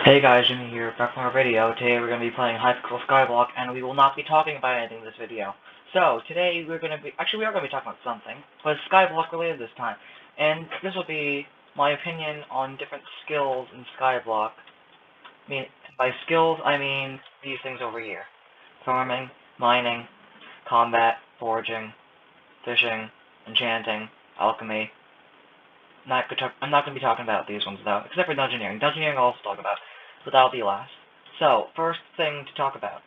Hey guys, Jimmy here, back from our video. Today we're going to be playing Hypixel Skyblock, and we will not be talking about anything in this video. So, today we are going to be talking about something, but it's Skyblock related this time. And this will be my opinion on different skills in Skyblock. By skills, I mean these things over here. Farming, mining, combat, foraging, fishing, enchanting, alchemy. I'm not going to be talking about these ones though, except for dungeoneering. Dungeoneering I'll also talk about, but that'll be last. So, first thing to talk about.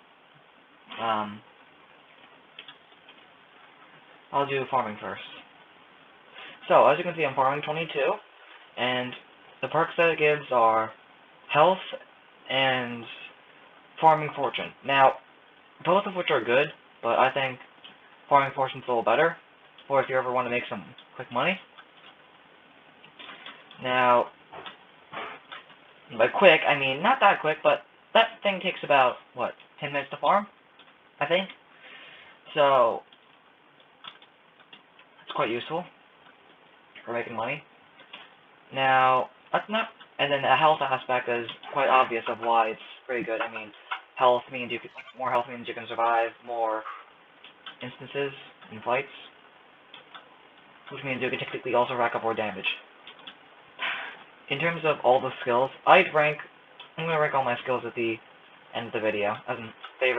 I'll do farming first. So, as you can see, I'm farming 22, and the perks that it gives are health and farming fortune. Now, both of which are good, but I think farming fortune's a little better, or if you ever want to make some quick money. Now, by quick, I mean not that quick, but that thing takes about, 10 minutes to farm, I think? So, it's quite useful for making money. Now, and then the health aspect is quite obvious of why it's pretty good. I mean, more health means you can survive more instances in fights, which means you can technically also rack up more damage. In terms of all the skills, I'm going to rank all my skills at the end of the video, as in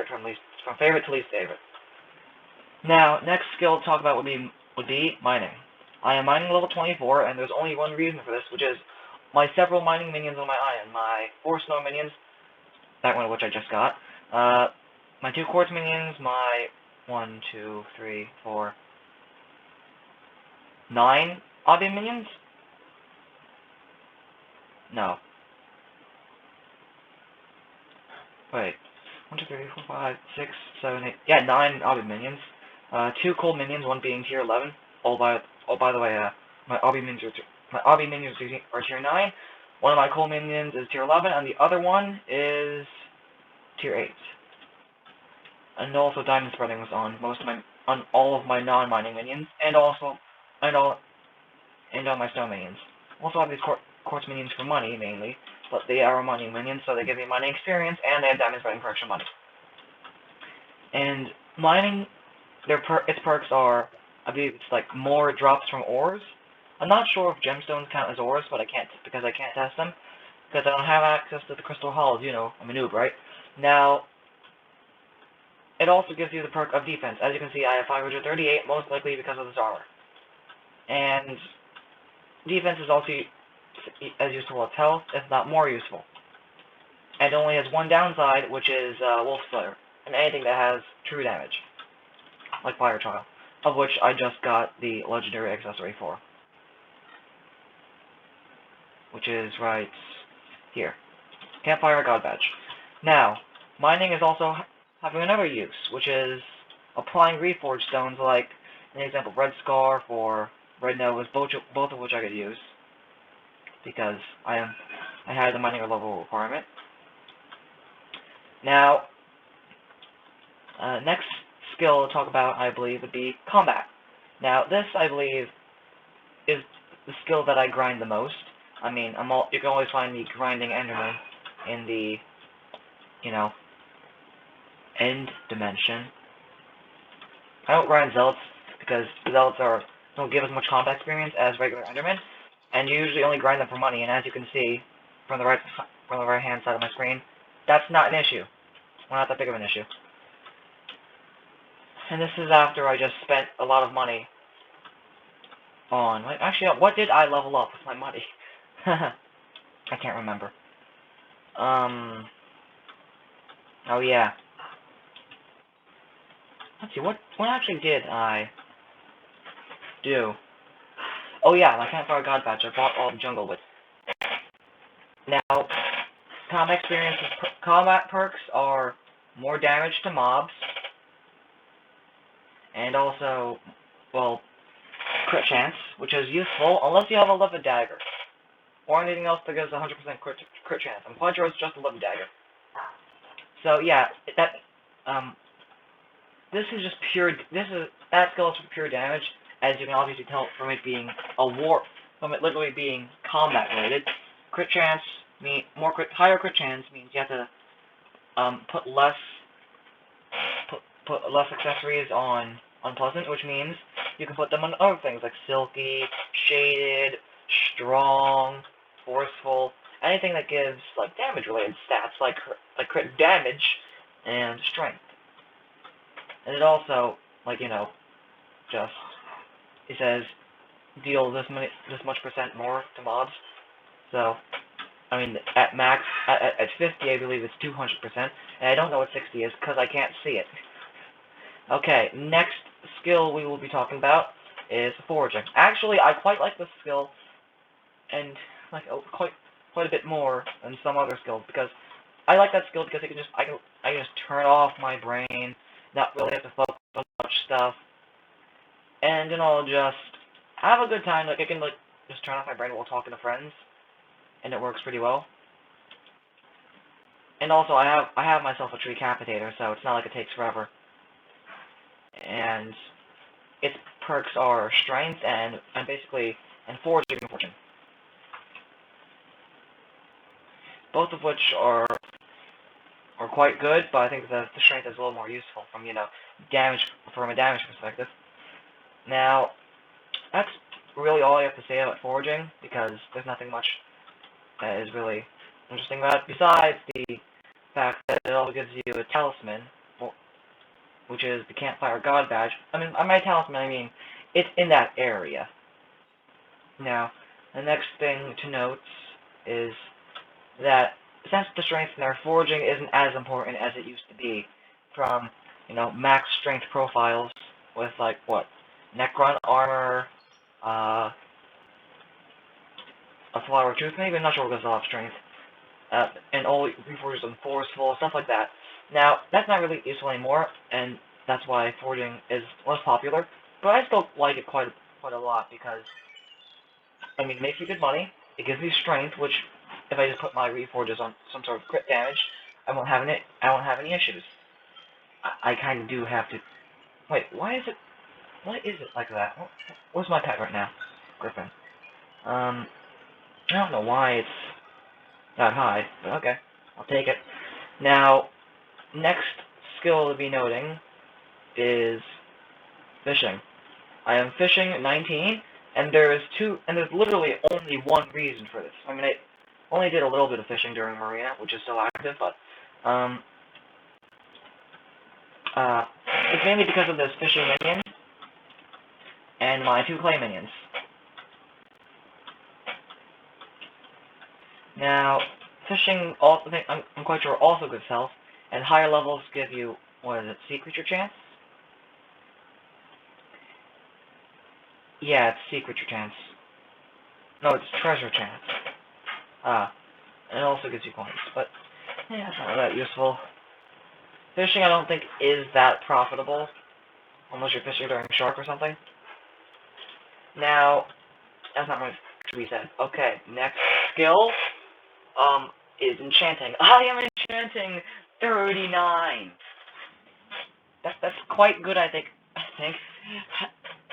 from favorite to least favorite. Now, next skill to talk about would be mining. I am mining level 24, and there's only one reason for this, which is my several mining minions on my island. My 4 snow minions, that one of which I just got, my 2 quartz minions, my 1, 2, 3, 4, 9 obby minions? No. Wait. 1, 2, 3, 4, 5, 6, 7, 8. Yeah, 9 obby minions. 2 cold minions, one being tier 11. Oh, by the way, my obby minions are tier 9. One of my cold minions is tier 11, and the other one is tier 8. And also diamond spreading was on all of my non-mining minions, and all my stone minions. Also have these quartz minions for money, mainly, but they are mining minions, so they give me mining experience, and they have diamond spreading for extra money. And mining, its perks are, I believe it's like more drops from ores. I'm not sure if gemstones count as ores, but I can't test them, because I don't have access to the crystal halls, I'm a noob, right? Now, it also gives you the perk of defense. As you can see, I have 538, most likely because of this armor. And defense is also as useful as health, if not more useful. And it only has one downside, which is Wolf Slayer, and anything that has true damage, like Fire Trial, of which I just got the legendary accessory for, which is right here. Campfire God Badge. Now, mining is also having another use, which is applying reforged stones, like, an example, Red Scarf or Red Nose, both of which I could use, because I had the mining level requirement. Now, next skill to talk about, I believe, would be combat. Now, this, I believe, is the skill that I grind the most. I mean, you can always find me grinding Enderman in the, end dimension. I don't grind Zealots, because Zealots don't give as much combat experience as regular Endermen, and you usually only grind them for money, and as you can see from the right-hand side of my screen, that's not an issue. Well, not that big of an issue. And this is after I just spent a lot of money on... Actually, what did I level up with my money? I can't remember. Oh yeah. Let's see, what actually did I do? Oh yeah, my Campfire God Badge, I bought all the jungle with. Now, combat perks are more damage to mobs, and also, well, crit chance, which is useful unless you have a Love Dagger, or anything else that gives 100% crit chance. I'm quite sure it's just a Love Dagger. So yeah, this is just pure. That skill is for pure damage, as you can obviously tell from it being literally being combat related. Crit chance higher crit chance means you have to put less accessories on unpleasant, which means you can put them on other things like silky, shaded, strong, forceful, anything that gives like damage related stats like crit damage and strength. And it also, like, just it says deal this much percent more to mobs. So I mean, at max, at 50, I believe it's 200%, and I don't know what 60 is because I can't see it. Okay, next skill we will be talking about is foraging. Actually, I quite like this skill, and like quite a bit more than some other skills, because I like that skill because I can just turn off my brain, not really have to focus on much stuff, and just have a good time. Like I can just turn off my brain while talking to friends, and it works pretty well. And also, I have myself a tree capitator, so it's not like it takes forever. And its perks are strength and foraging and fortune, both of which are quite good. But I think the strength is a little more useful from a damage perspective. Now, that's really all I have to say about foraging, because there's nothing much that is really interesting about it, besides the fact that it also gives you a talisman, which is the Campfire God badge. I mean, by talisman, I mean it's in that area. Now, the next thing to note is that since the strength in our foraging isn't as important as it used to be, from max strength profiles with Necron armor, a Flower of Truth, maybe, I'm not sure what goes off strength, and all reforges on forceful, stuff like that. Now, that's not really useful anymore, and that's why foraging is less popular, but I still like it quite a lot, because, I mean, it makes me good money, it gives me strength, which, if I just put my reforges on some sort of crit damage, I won't have any issues. I kind of do have to... Wait, why is it like that? What's my pet right now? Griffin. I don't know why it's that high, but okay, I'll take it. Now, next skill to be noting is fishing. I am fishing 19, and there's literally only one reason for this. I mean, I only did a little bit of fishing during Marina, which is still active, but it's mainly because of this fishing minion and my 2 clay minions. Now, fishing, I'm quite sure, also gives health, and higher levels give you, sea creature chance? Yeah, it's sea creature chance. No, it's treasure chance. And it also gives you coins, but, yeah, it's not that useful. Fishing, I don't think, is that profitable, unless you're fishing during shark or something. Now, that's not much to be said. Okay, next skill, is enchanting. I am enchanting 39. That's quite good, I think.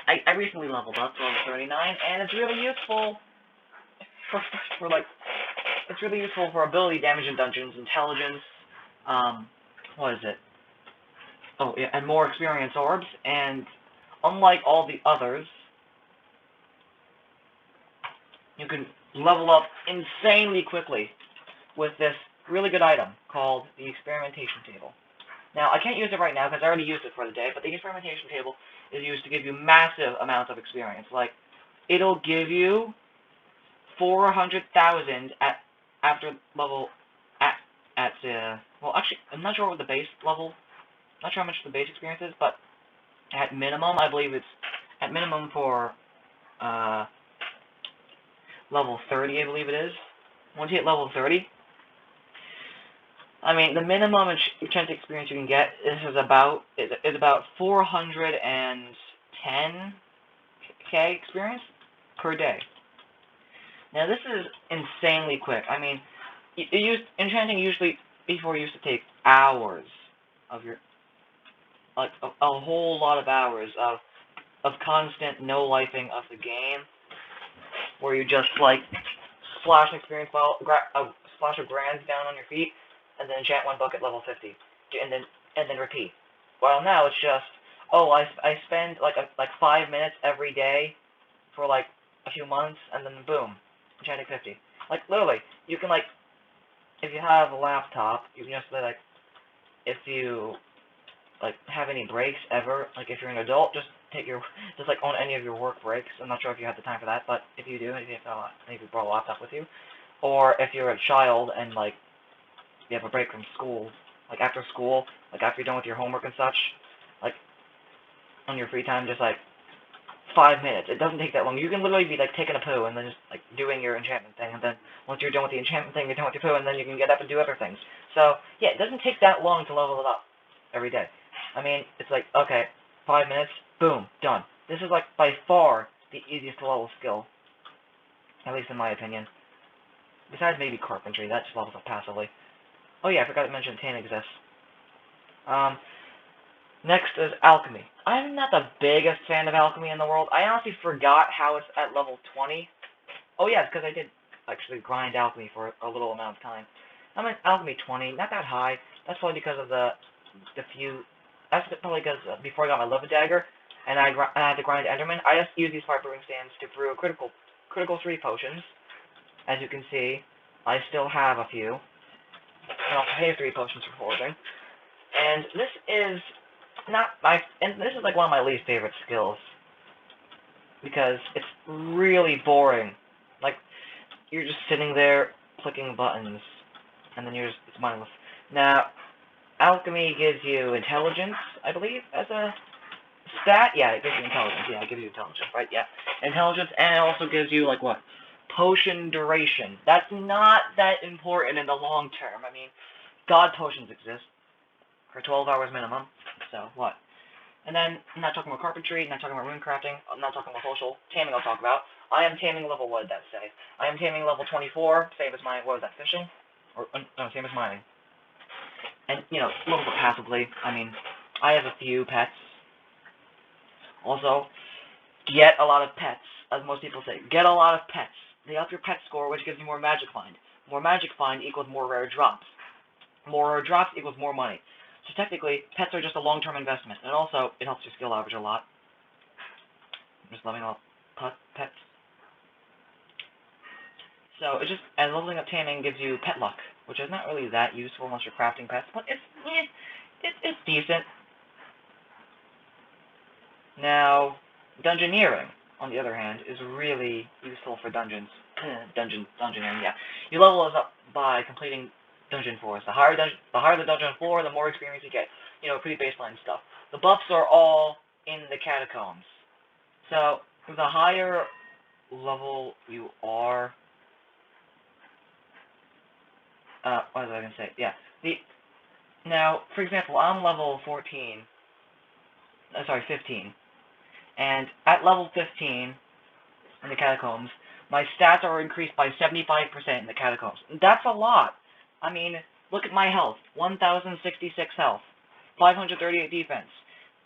I recently leveled up to level 39, and it's really useful it's really useful for ability damage in dungeons, intelligence, what is it? Oh, yeah, and more experience orbs, and unlike all the others, you can level up insanely quickly with this really good item called the Experimentation Table. Now, I can't use it right now because I already used it for the day, but the Experimentation Table is used to give you massive amounts of experience. Like, it'll give you 400,000 after level well, actually, I'm not sure what the base level, not sure how much the base experience is, but at minimum, I believe it's at minimum for level 30, I believe it is. Once you hit level 30, I mean, the minimum enchanted experience you can get is about 410k experience per day. Now, this is insanely quick. I mean, enchanting usually before used to take hours of your, like, a whole lot of hours of constant no-lifing of the game, where you just, like, splash an experience splash of grands down on your feet, and then enchant one book at level 50, and then repeat. While now it's just, oh, I spend like 5 minutes every day for like a few months, and then boom, enchanting 50. Like literally, you can like, if you have a laptop, you can just like, if you like have any breaks ever, like if you're an adult, just like on any of your work breaks. I'm not sure if you have the time for that, but if you do, if you have maybe brought a laptop with you, or if you're a child and like you have a break from school, like after school, like after you're done with your homework and such, like on your free time, just like 5 minutes. It doesn't take that long. You can literally be like taking a poo and then just like doing your enchantment thing, and then once you're done with the enchantment thing, you're done with your poo, and then you can get up and do other things. So yeah, it doesn't take that long to level it up every day. I mean, it's like, okay, 5 minutes, boom, done. This is like by far the easiest to level skill, at least in my opinion. Besides maybe carpentry, that just levels up passively. Oh yeah, I forgot to mention Tan exists. Next is alchemy. I'm not the biggest fan of alchemy in the world. I honestly forgot how it's at level 20. Oh yeah, it's because I did actually grind alchemy for a little amount of time. I'm at alchemy 20, not that high. That's probably because of the few. That's probably because before I got my lava dagger, and I had to grind Enderman, I just used these fire brewing stands to brew critical 3 potions. As you can see, I still have a few. I also have 3 potions for foraging. And this is this is like one of my least favorite skills, because it's really boring. Like, you're just sitting there clicking buttons, and then it's mindless. Now, alchemy gives you intelligence, I believe, as a stat. Yeah, it gives you intelligence. Yeah, it gives you intelligence, right? Yeah, intelligence, and it also gives you like what? Potion duration. That's not that important in the long term. I mean, god potions exist for 12 hours minimum. So what? And then I'm not talking about carpentry, I'm not talking about rune crafting, I'm not talking about social taming. I'll talk about. I am taming level, what did that say? I am taming level 24, same as my, what was that, fishing? Or no, same as mining. And you know, level up passively. I mean, I have a few pets. Also, get a lot of pets, as most people say. Get a lot of pets. They up your pet score, which gives you more magic find. More magic find equals more rare drops. More rare drops equals more money. So technically, pets are just a long-term investment, and also, it helps your skill average a lot. I'm just leveling up pets. So, and leveling up taming gives you pet luck, which is not really that useful unless you're crafting pets, but it's decent. Now, dungeoneering, on the other hand, is really useful for dungeons. Dungeoneering, yeah. You level us up by completing dungeon floors. The higher the dungeon floor, the more experience you get. You know, pretty baseline stuff. The buffs are all in the catacombs. So, the higher level you are, what was I going to say? Yeah. Now, for example, I'm level 15. And at level 15 in the catacombs, my stats are increased by 75% in the catacombs. That's a lot. I mean, look at my health. 1,066 health, 538 defense,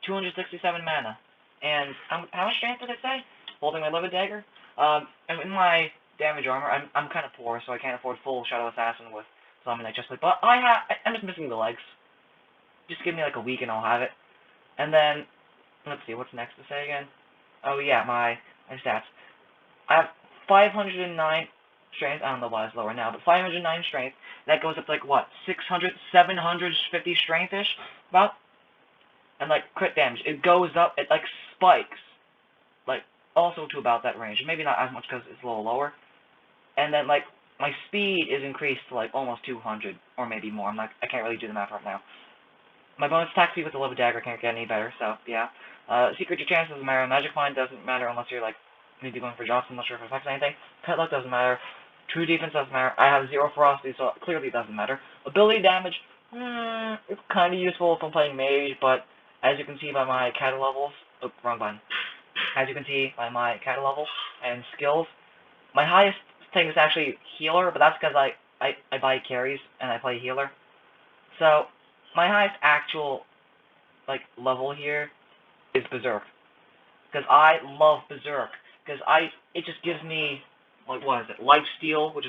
267 mana, and how much strength did it say? Holding my lava dagger. And in my damage armor, I'm kind of poor, so I can't afford full Shadow Assassin with Zombie Knight Chestplate. But I'm just missing the legs. Just give me like a week and I'll have it. And then let's see, what's next to say again? Oh yeah, my stats. I have 509 strength. I don't know why it's lower now, but 509 strength. That goes up to like what, 600, 750 strength-ish, about. And like crit damage, it goes up. It like spikes, like also to about that range. Maybe not as much because it's a little lower. And then like my speed is increased to like almost 200 or maybe more. I can't really do the math right now. My bonus attack speed with the lava dagger can't get any better, so yeah. Secret your chance doesn't matter. Magic find doesn't matter unless you're like maybe going for drops. I'm not sure if it affects anything. Pet luck doesn't matter. True defense doesn't matter. I have 0 ferocity, so it clearly doesn't matter. Ability damage, it's kind of useful if I'm playing mage, but as you can see by my cata levels, wrong button. As you can see by my cata level and skills, my highest thing is actually healer, but that's because I buy carries and I play healer. So my highest actual like level here is Berserk, because I love Berserk, because it just gives me like, what is it, lifesteal, which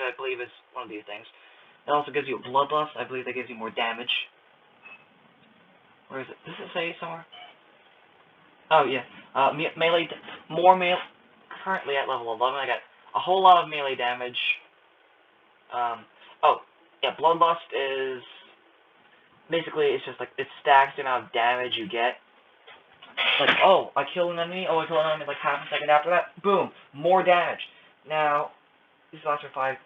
I believe is one of these things. It also gives you a bloodlust. I believe that gives you more damage. Where is it? Does it say somewhere? Oh yeah, melee, more melee. Currently at level 11, I got a whole lot of melee damage. Oh yeah, bloodlust is basically it's just like it stacks the amount of damage you get. Like, oh, I kill an enemy. Oh, I kill an enemy like half a second after that. Boom, more damage. Now this is after 5.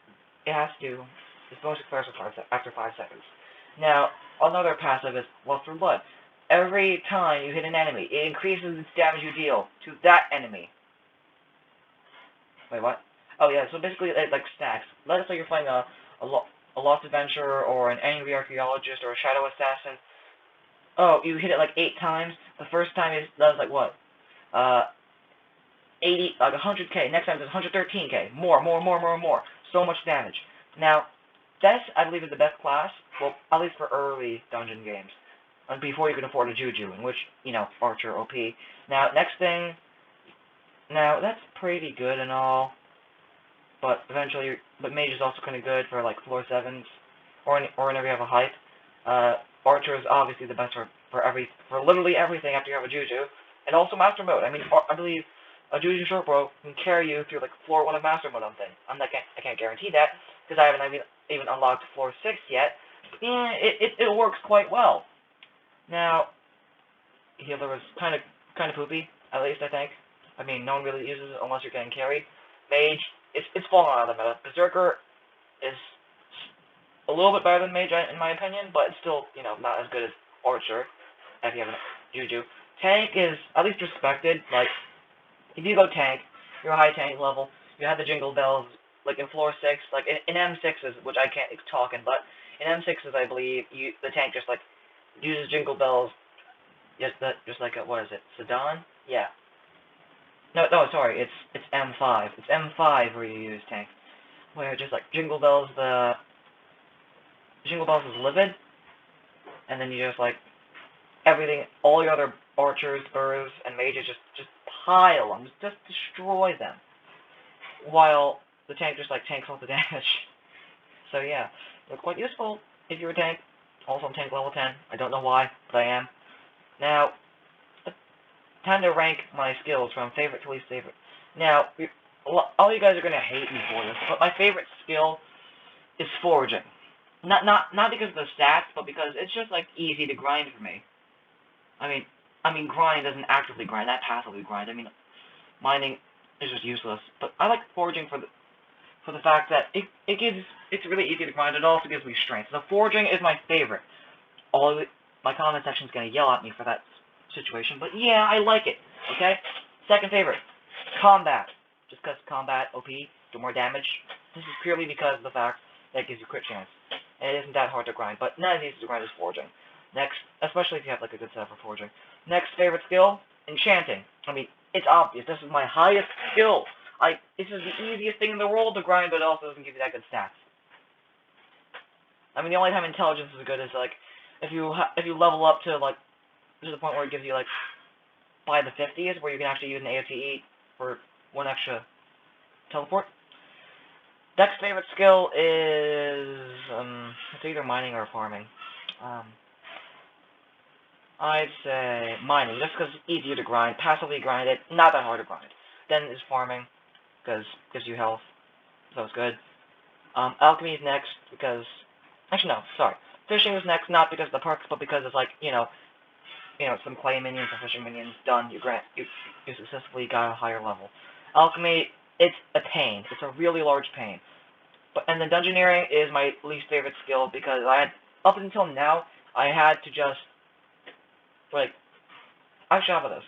It has to. This bonus expires after 5 seconds. Now, another passive is Lust for Blood. Every time you hit an enemy, it increases its damage you deal to that enemy. Wait, what? Oh yeah, so basically it like stacks. Let's say you're fighting a Lost Adventurer or an Angry Archaeologist or a Shadow Assassin. Oh, you hit it like 8 times. The first time it does like what? 80, like 100k. Next time it's 113k. More. So much damage. Now, this, I believe, is the best class. Well, at least for early dungeon games. And before you can afford a Juju, in which, you know, Archer OP. Now, next thing. Now, that's pretty good and all. But eventually, but Mage is also kind of good for like floor 7s. Or whenever you have a hype. Archer is obviously the best for literally everything after you have a Juju. And also Master Mode. I mean, I believe a Juju Shortbow can carry you through like floor 1 of Master Mode on things. I can't guarantee that, because I haven't even unlocked floor 6 yet. Yeah, it works quite well. Now, Healer is kind of poopy, at least I think. I mean, no one really uses it unless you're getting carried. Mage, it's fallen out of the meta. Berserker is a little bit better than Mage in my opinion, but it's still, you know, not as good as Archer if you have a Juju. Tank is at least respected. Like, if you go tank, you're a high tank level. You have the jingle bells, like in floor 6, like in M6s, which I can't talk in, but in M6s, I believe the tank just like uses jingle bells, just like a, what is it, Sedan? Yeah. No, sorry, it's M5. It's M5 where you use tank, where just like jingle bells is livid, and then you just like everything, all your other archers, spurs, and mages just pile them, just destroy them, while the tank just like tanks all the damage. So yeah, they're quite useful if you're a tank. Also, I'm tank level 10. I don't know why, but I am. Now, time to rank my skills from favorite to least favorite. Now, all you guys are gonna hate me for this, but my favorite skill is foraging. Not because of the stats, but because it's just like easy to grind for me. I mean, grind doesn't actively grind, that passively grind. I mean, mining is just useless. But I like foraging for the fact that it's really easy to grind. It also gives me strength. So foraging is my favorite. My comment section's gonna yell at me for that situation, but yeah, I like it. Okay. Second favorite, combat. Just because combat OP, do more damage. This is purely because of the fact that it gives you crit chance. And it isn't that hard to grind, but not as easy to grind as foraging. Next, especially if you have like a good setup for foraging. Next favorite skill, enchanting. I mean, it's obvious. This is my highest skill. This is the easiest thing in the world to grind, but it also doesn't give you that good stats. I mean, the only time intelligence is good is like if you level up to like to the point where it gives you like by the 50s, where you can actually use an AOTE for 1 extra teleport. Next favorite skill is it's either mining or farming. I'd say mining, just because it's easier to grind, passively grind it, not that hard to grind. Then is farming, because it gives you health, so it's good. Alchemy is next, because, actually no, sorry. Fishing is next, not because of the perks, but because it's like, you know, some clay minions or fishing minions done, you successfully got a higher level. Alchemy, it's a pain. It's a really large pain. And then dungeoneering is my least favorite skill, because up until now, I had to just, like, actually how about this?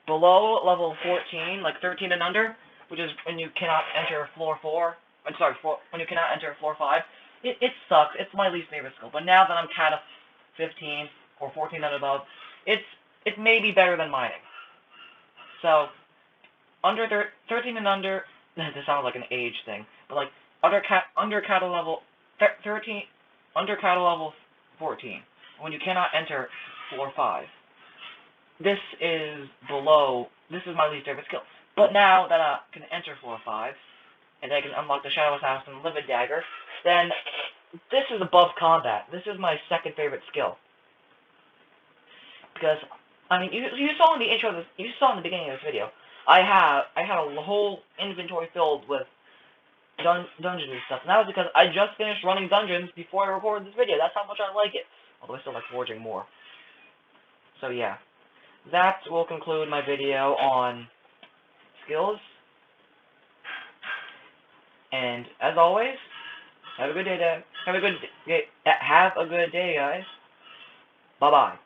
Below level 14, like 13 and under, which is when you cannot enter floor 4, when you cannot enter floor 5, it sucks. It's my least favorite skill. But now that I'm Cata 15 or 14 and above, it may be better than mining. So, under 13 and under, this sounds like an age thing, but like under Cata level 13, under Cata level 14, when you cannot enter floor 5. This is my least favorite skill. But now that I can enter floor 5, and I can unlock the Shadow Assassin, Livid Dagger, then this is above combat. This is my second favorite skill. Because, I mean, you saw in the intro, you saw in the beginning of this video, I had a whole inventory filled with dungeons and stuff, and that was because I just finished running dungeons before I recorded this video. That's how much I like it. Although I still like forging more. So yeah, that will conclude my video on skills. And as always, have a good day, guys. Bye bye.